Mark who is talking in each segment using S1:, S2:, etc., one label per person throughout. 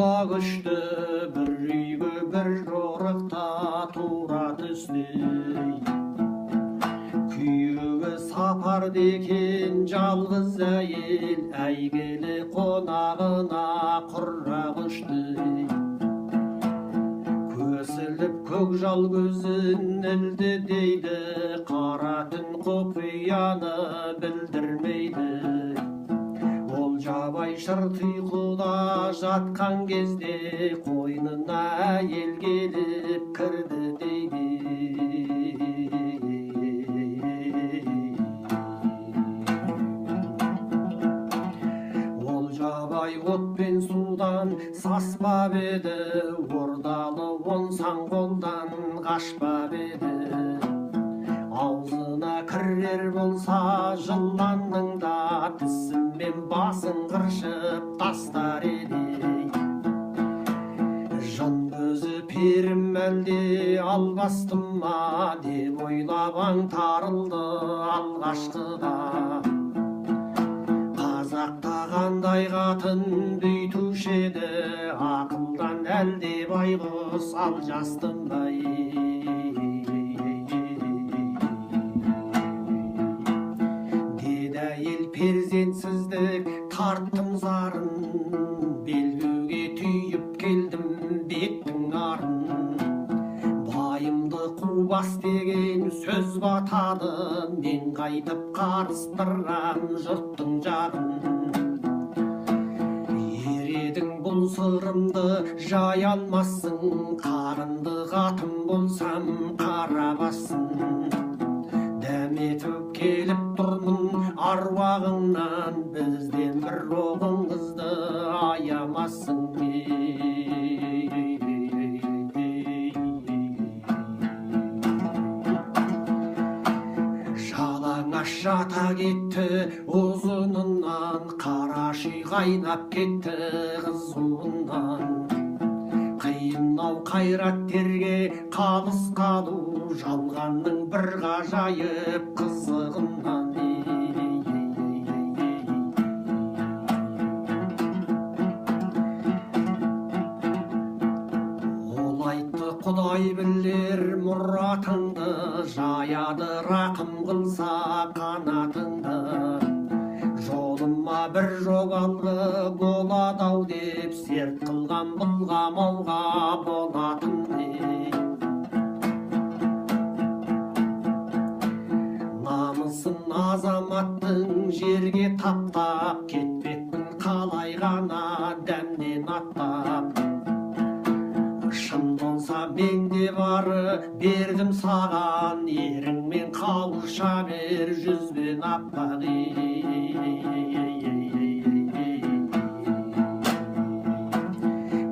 S1: құда күшті, бір үйге бір жорықта тура түстей. Күйеуі сапарда екен жалғыз әйел, әйгілі қонағына құра күшті. Көсіліп көкжал көзін ілді дейді, қара түн құпияны білдірмейді. Олжабай шырт ұйқыда жатқан кезде, қойнына әйел келіп кірді дейді. Олжабай от пен судан саспап еді, ордалы онсан қолдан қашпап еді. Аузына кірер болса жыланның да, тісімен басын қыршып тастар еді. Жан көзі перім әлде албастым ма деп ойлап аңтарылды алғашқыда. Қазақта қандай қатын бүйтуші еді, ақылдан әлде байғұс алжастымдай. Деді әйел перзентсіздік тарттым зарын, белбеуге түйіп келдім беттің арын. Байымды қубас деген сөз батады, мен қайтып қарыстырам жұрттың жағын. Ередің бұл сырымды жай алмассың, қарынды қатын болсам қарабассың. Дәметіп келіп тұрмын аруағыңнан, бізден бір оғың қызды аямассың. Жалаңаш жата кетті ұзынынан, қараши қайнап кетті қызуынан. Қиын-ау қайраттерге қалыс қалу, жалғанның бір ғажайып қызығынан. Ол айтты құдай білер мұратыңды, жаяды рақым қылса қанатыңды. Жолыма бір жоғалғы болады-ау деп, серт қылған бұлғамауға болатын деп. Намысын азаматтың жерге таптап, кетпекпін қалай ғана дәмнен аттап. Шын болса менде бары бердім саған, еріңмен қауыша бер жүзбен аппақ.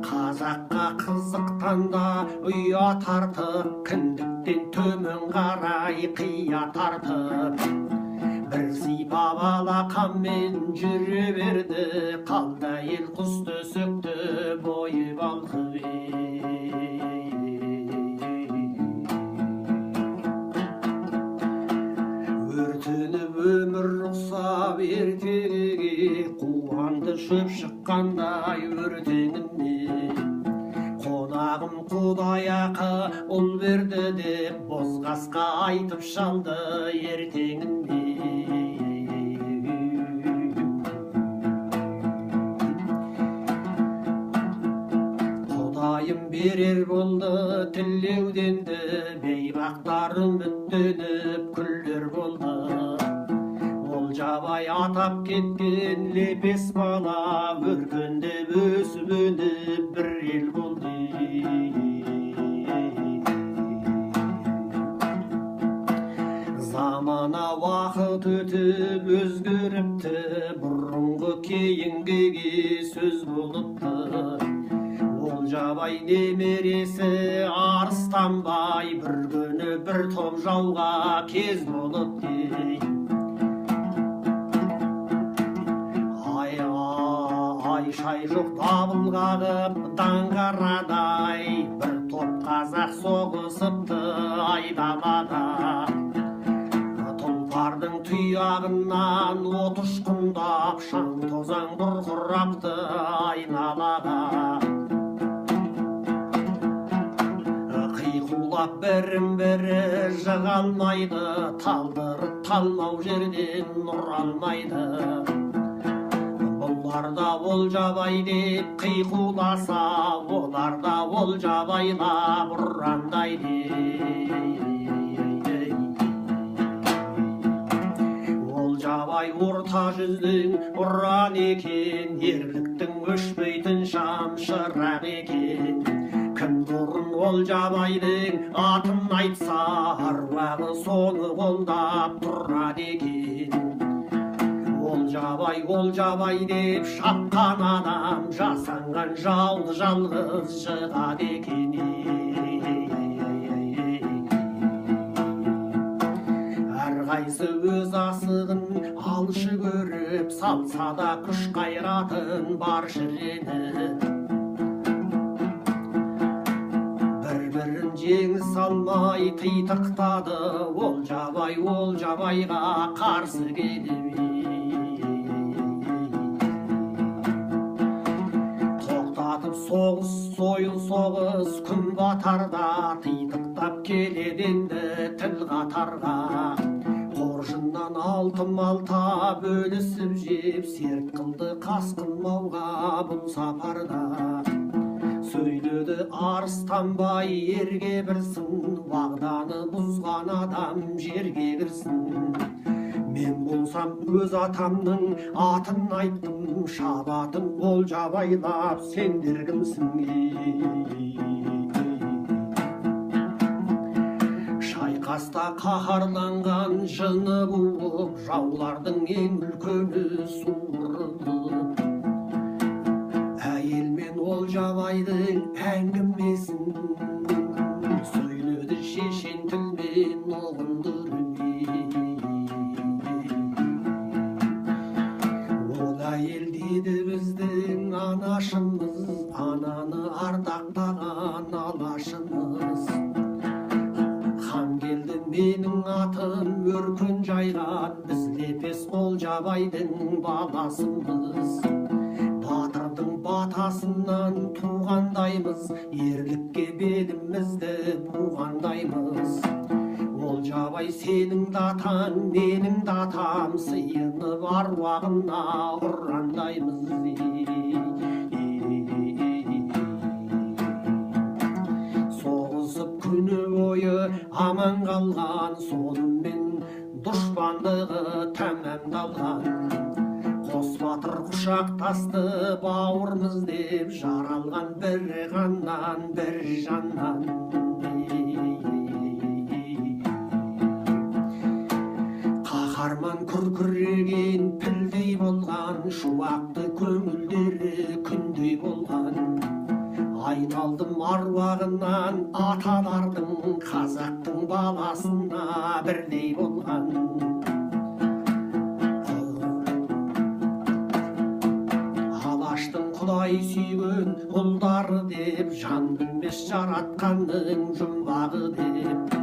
S1: Қазаққа қызықтан да ұят артып, кіндіктен төмен қарай қия тартып. Бір сипап алақанмен жүре берді, қалды әйел құс төсекті бойы балқып. Өртініп өмір ұқсап ертегіге, қуанды шөп шыққандай өртеңіне. Қонағым құдай ақы ұл берді деп, бозқасқа айтып шалды ертеңіне. Құдайым берер болды тілеуденді, бейбақтар үміттеніп күлдер болды. Олжабай атап кеткен лепес бала, өркендеп өсіп өніп бір ел болды. Замана уақыт өтіп өзгеріпті, бұрынғы кейінгіге сөз болыпты. Олжабай немересі арыстанбай, бір күні бір топ жауға кез болыпты. Ай-шай жоқ дабыл қағып даңғарадай, бір топ қазақ соғысыпты айдалада. Тұлпардың тұяғынан от ұшқындап, шаң тозаң бұрқырапты айналада. жылап бірін-бірі жыға алмайды, талдырып талмау жерден нұр алмайды. Бұлар да Олжабай деп қиқуласа, олар да Олжабайлап ұрандайды. Олжабай орта жүздің ұран екен, ерліктің өшпейтін шамшырақ екен. Кім бұрын Олжабайдың атын айтса, аруағы соны қолдап тұрады екен. Олжабай, Олжабай деп шапқан адам, жасанған жауды жалғыз жығады екен. Әрқайсы өз асығын алшы көріп, салса да күш қайратын бар шіреніп. Бір-бірін жеңіс алмай титықтады, Олжабай Олжабайға қарсы келіп. Соғыс, сойыл соғыс күн батарда, титықтап келеді енді тіл қатарға. Қоржыннан алтын малта бөлісіп жеп, серт қылды қасқылмауға бұл сапарда. Сөйледі арыстанбай ерге бірсін, уағданы бұзған адам жерге кірсін. Мен болсам өз атамның атын айттым, шабатын Олжабайлап сендер кімсің? Шайқаста қаһарланған жыны буып, жаулардың ең үлкені суырылып. Әйел мен Олжабайдың әңгімесін сөйледі шешен тілмен ұғындырып. Әйел деді біздің анашымыз, ананы ардақтаған алашымыз. Хан келді менің атым өркен жайған, біз лепес Олжабайдың баласымыз. Батырдың батасынан туғандаймыз, ерлікке белімізді буғандаймыз. Олжабай сенің датаң, менің датам, сыйынып аруағына ұрандаймыз. Соғысып күні бойы аман қалған, сонымен дұшпандығы тәмамдалған. Қос батыр құшақтасты бауырмыз деп, жаралған бір қаннан бір жаннан. Қаһарман күркіреген пілдей болған, шуақты көңілдері күндей болған. Айналдым аруағынан аталардың, қазақтың баласына бірдей болған. Алаштың Құдай сүйген ұлдары деп, жан білмес жаратқанның жұмбағы деп.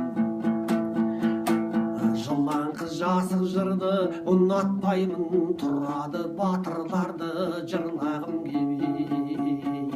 S1: Жылан қыз жасық жырды ұнатпаймын, тұрады батырларды жырлағым келіп.